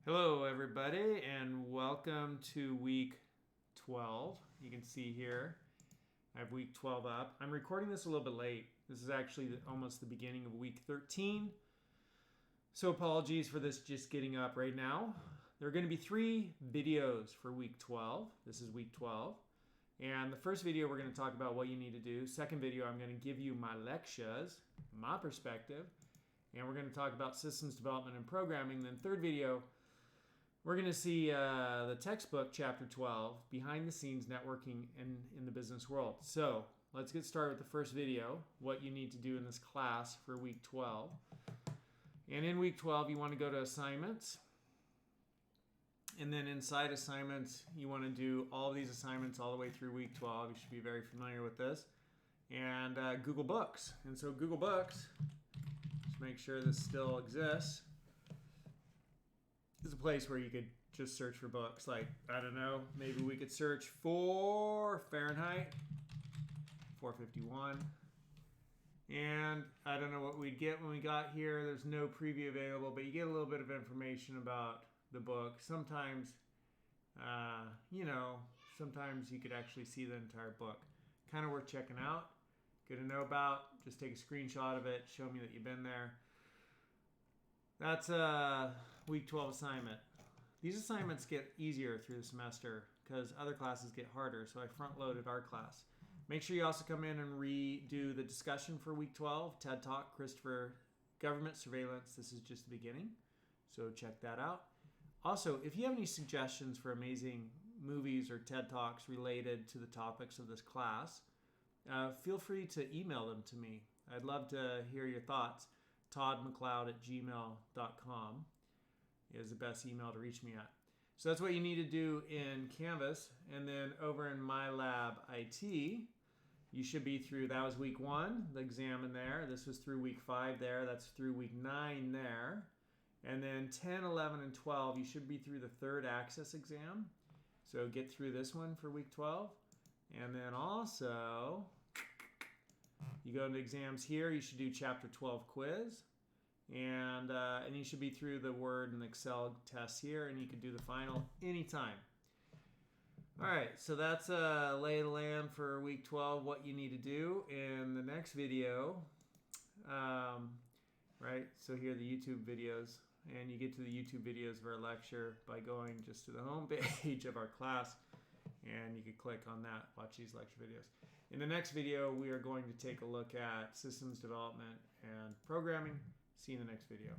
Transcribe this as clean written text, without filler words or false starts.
Hello everybody and welcome to week 12. You can see here I have week 12 up. I'm recording this a little bit late. This is actually almost the beginning of week 13. So apologies for this just getting up right now. There are going to be 3 videos for week 12. This is week 12. And the first video we're going to talk about what you need to do. Second video I'm going to give you my lectures, my perspective. And we're going to talk about systems development and programming. Then third video, we're going to see the textbook, chapter 12, behind the scenes networking in the business world. So let's get started with the first video, what you need to do in this class for week 12. And in week 12, you want to go to assignments. And then inside assignments, you want to do all of these assignments all the way through week 12. You should be very familiar with this. And Google Books. And so Google Books, just make sure this still exists. It's a place where you could just search for books. Like, I don't know, maybe we could search for Fahrenheit 451. And I don't know what we'd get when we got here. There's no preview available, but you get a little bit of information about the book. Sometimes, sometimes you could actually see the entire book. Kind of worth checking out. Good to know about. Just take a screenshot of it. Show me that you've been there. That's a week 12 assignment. These assignments get easier through the semester because other classes get harder, so I front-loaded our class. Make sure you also come in and redo the discussion for week 12, TED Talk, Christopher, Government Surveillance. This is just the beginning, so check that out. Also, if you have any suggestions for amazing movies or TED Talks related to the topics of this class, feel free to email them to me. I'd love to hear your thoughts. toddmcleod@gmail.com is the best email to reach me at. So that's what you need to do in Canvas. And then over in My Lab IT, you should be through, that was week 1, the exam in there. This was through week 5 there. That's through week 9 there. And then 10, 11, and 12, you should be through the third Access exam. So get through this one for week 12. And then also, you go into exams here, you should do chapter 12 quiz. And you should be through the Word and Excel tests here, and you can do the final anytime. All right, so that's a lay of the land for week 12, what you need to do. In the next video, right, so here are the YouTube videos. And you get to the YouTube videos of our lecture by going just to the home page of our class. And you can click on that, watch these lecture videos. In the next video, we are going to take a look at systems development and programming. See you in the next video.